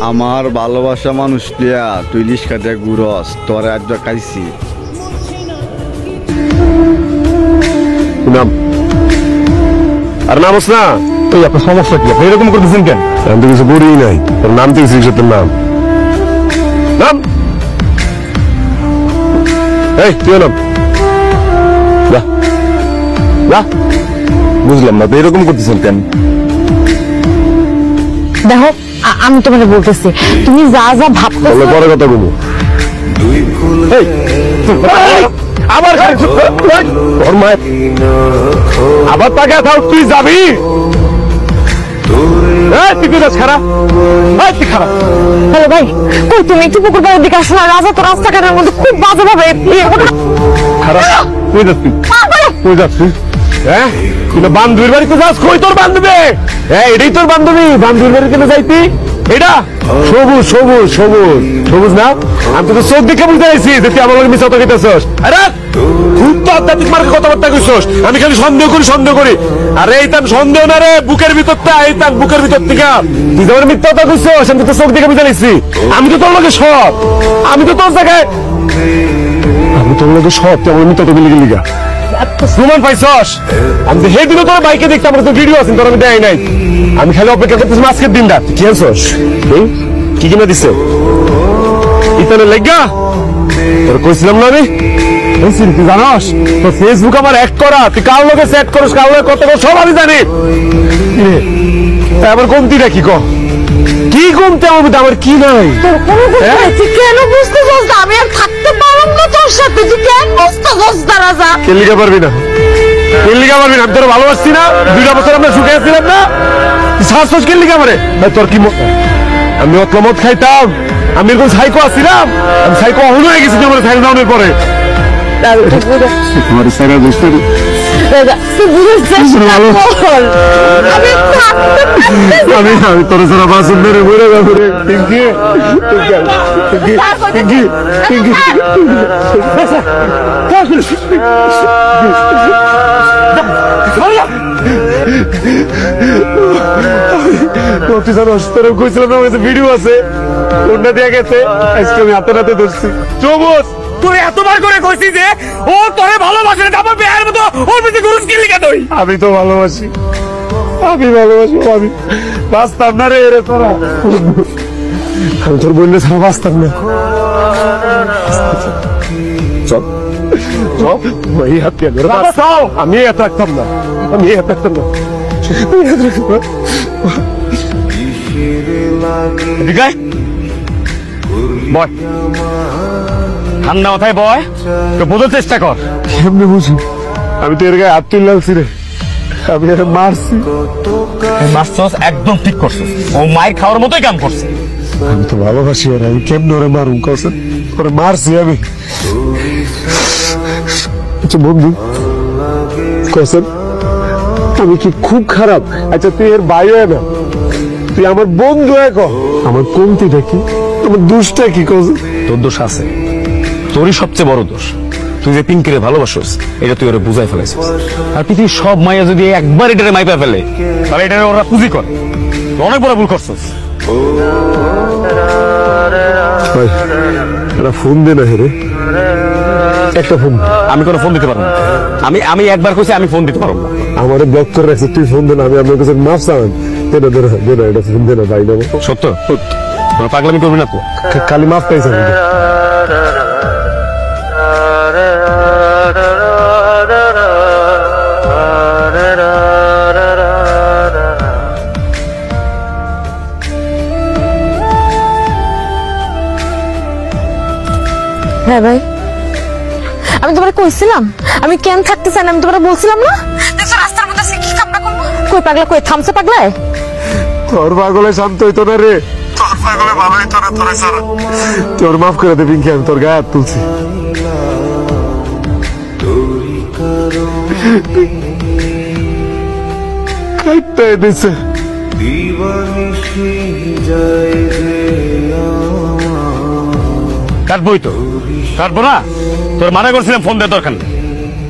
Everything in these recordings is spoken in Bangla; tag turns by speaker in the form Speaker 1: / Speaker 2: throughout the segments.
Speaker 1: আমার ভালোবাসা মানুষ দিয়া তুই লিস্কা দিয়ে ঘুরস তোর আজ খাইছি।
Speaker 2: নাম আর নামস না তুই আপনার সমস্যা কি? আপনি এরকম করতেছেন কেন? আমি তো কিছু করিই নাই। তোর নাম তো তোর নাম নাম এই তুই নাম বুঝলাম না তো এরকম করতেছেন কেন?
Speaker 3: দেখো আমি তোমাকে বলতেছি তুমি যা যা ভাবতে
Speaker 2: পরে কথা বলবো। আবার আবার তাকে থাক তুই যাবি
Speaker 3: হ্যালো ভাই কই তুমি একটু পুকুর পাড়ের দিকে আসো না। রাজা তো রাস্তাঘাটের মধ্যে খুব বাজে ভাবে
Speaker 2: খারাপ কই যাচ্ছি কই যাচ্ছি? হ্যাঁ তুই বান্ধবীর বাড়িতে যাস? কই তোর বান্ধবী? হ্যাঁ এটাই তোর বান্ধবী? বান্ধবীর বাড়ি কেন যাইতি? এটা সবুজ সবুজ সবুজ সবুজ না? আমি তো চোখ দেখে বুঝতে পারছি যে তুই আমার মিশা তো খেতেছস। আরে খুব তো আধ্যাত্মিক মার্কে কথাবার্তা কইছস। আমি খালি সন্দেহ করি। আরে এই তার সন্দেহ না রে, বুকের ভিতরটা এই তার বুকের ভিতর থেকে তুই যেমন মিথ্যা কথা কইছস আমি তো চোখ দেখে বুঝতে পারছি। আমি তো তোর লগে সৎ, আমি তো তোর জায়গায় আমি তোর লগে সৎ, তুই আমার মিথ্যা তো গেলি গা প্রমাণ পাইছস? আমি তো সেই দিনও তোর বাইকে দেখতে আমার তো ভিডিও আছে তোর আমি দেয় নাই। আমি খালি অপেক্ষা করতেছি আজকের দিনটা। কি আনছস? কি কিনে দিছে? ইতালে লেগা তোর কইছিলাম না আমি তুই জানস তোর ফেসবুক আমার অ্যাড করা, তুই কার লোকে সেট করস কার লোকে কত সব আমি জানি। আবার কমতিটা কি কর? কি কমতে আমার কি নাই?
Speaker 3: তুই কেন বুঝতেছস না আমি আর থাকতে পারলাম না তোর সাথে? তুই কেন বুঝতেছস না রাজা?
Speaker 2: কেলিকা পারবি না কেলিকা পারবি না? আমি তোর ভালোবাসছি না? 2 বছর আমরা সুখে আসছিলাম না? তুই শ্বাস কেলিকা পারে তোর কি? আমি অতমত খাইতাম, আমি এরকম সাইকো আসছিলাম, আমি সাইকো অহন হয়ে গেছি তোমার সাইল ডাউনের পরে। তোমার সারা বুঝতে আমি তোর সারা বাসন ধরে বলে যাবো রে। ভিডিও আছে ওটা দিয়ে গেছে আজকে আমি হাতে হাতে ধরছি। সবুজ তুই এতবার করে কইছিস যে ও তোরে ভালোবাসে না, আমার বিয়ের মতো ওর প্রতি গুরুত্ব কি লিখা তুই? আমি তো ভালোবাসি, আমি ভালোবাসি, আমি বাঁচতাম না রে রে তোরা। আমি তোর বললে ছাড়া বাঁচতাম না। চল চল ওই হাত দিয়ে আমি এত রাখতাম না, আমি এত রাখতাম না। বয় ঠান্ডা মাথায় বয়, তো বোঝার চেষ্টা কর। কেমনি বুঝি? আমি তো এর গায়ে হাত তুলে লাগছি রে, আমি এর মারছি। মারছস একদম ঠিক করছিস, ও মায়ের খাওয়ার মতোই কাম করছে। আমি তো ভালোবাসি আর আমি কেমনি ওরে মারুম কসেন? ওরে মারছি আমি। আচ্ছা বন্ধু কসেন আমি কি খুব খারাপ? আচ্ছা তুই এর ভাই হয় না, তুই আমার বন্ধু এক, আমার কমতিটা কি, আমার দোষটা কি? তোর দোষ আছে, তোরই সবচেয়ে বড় দোষ। তুই যে পিঙ্কিরে ভালোবাসোস এটা তুই ওরা বুঝাই ফেলাইছিস। আর পৃথিবীর সব মাইয়া যদি একবার এটারে মাইপা ফেলে তাহলে এটা ওরা পুঁজি করে। অনেক বড় ভুল করছিস। ফোন দে না রে, একটা ফোন। আমি কোনো ফোন দিতে পারবো না। আমি একবার কইছি আমি ফোন দিতে পারবো না। আমারে ব্লক করে রাখছে, তুই ফোন দে না। আমি আপনার কাছে মাফ চান। এটা ফোন দে না ভাই। সত্য তোর পাগলামি করবি না তো, খালি মাফ পাইছে।
Speaker 3: হ্যাঁ ভাই আমি তোমার কইছিলাম আমি কেন থাকতে চাই না, আমি তোমার বলছিলাম না? দেখো রাস্তার মধ্যে কি কাপড় করবো। কই পাগলা, কই থামছে পাগলায়?
Speaker 2: তোর পাগলে শান্ত হইতো না রে, তোর পাগলে ভালো হইতো না। তোর সারা তোর মাফ করে দে পিঙ্কি, আমি তোর গায়ে হাত তুলছি। কাটতে দিছে কাটবই তো, কাটবো না? তোর মানা করছিলাম ফোন দেওয়ার দরকার নেই,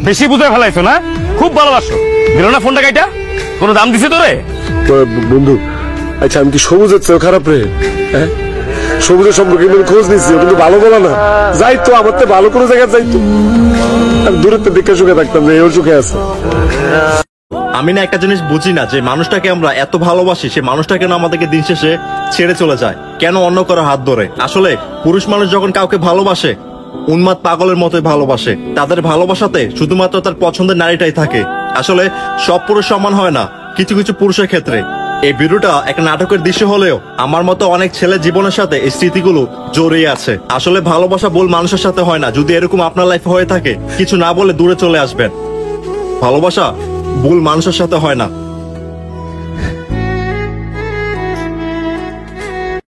Speaker 2: বেশি বুঝে ফেলাইছো না? খুব ভালোবাসো, দিল না ফোনটা কাইটা? কোনো দাম দিছে তোরে? বন্ধু আচ্ছা আমি কি সবুজের চেয়েও খারাপ রে? হ্যাঁ, সবুজের সম্পর্কে কিন্তু খোঁজ নিচ্ছি, ও কিন্তু ভালো বলা না। যাইতো আমার তো ভালো কোনো জায়গায় যাইতো, আমি দূরের থেকে দেখে সুখে থাকতাম যে ওর সুখে আছে।
Speaker 4: আমি না একটা জিনিস বুঝি না, যে মানুষটাকে আমরা এত ভালোবাসি, সে মানুষটা কেন আমাদেরকে দিন শেষে ছেড়ে চলে যায়, কেন অন্য কারো হাত ধরে? আসলে পুরুষ মানুষ যখন কাউকে ভালোবাসে উন্মাদ পাগলের মতোই ভালোবাসে। তাদের ভালোবাসাতে শুধুমাত্র তার পছন্দের নারীটাই থাকে। আসলে সব পুরুষ সমান হয় না, কিছু কিছু পুরুষের ক্ষেত্রে। এই ভিডিওটা একটা নাটকের দৃশ্য হলেও আমার মতো অনেক ছেলে জীবনের সাথে এই স্মৃতিগুলো জড়িয়ে আছে। আসলে ভালোবাসা ভুল মানুষের সাথে হয় না। যদি এরকম আপনার লাইফে হয়ে থাকে, কিছু না বলে দূরে চলে আসবেন। ভালোবাসা ভুল মানুষের সাথে হয় না।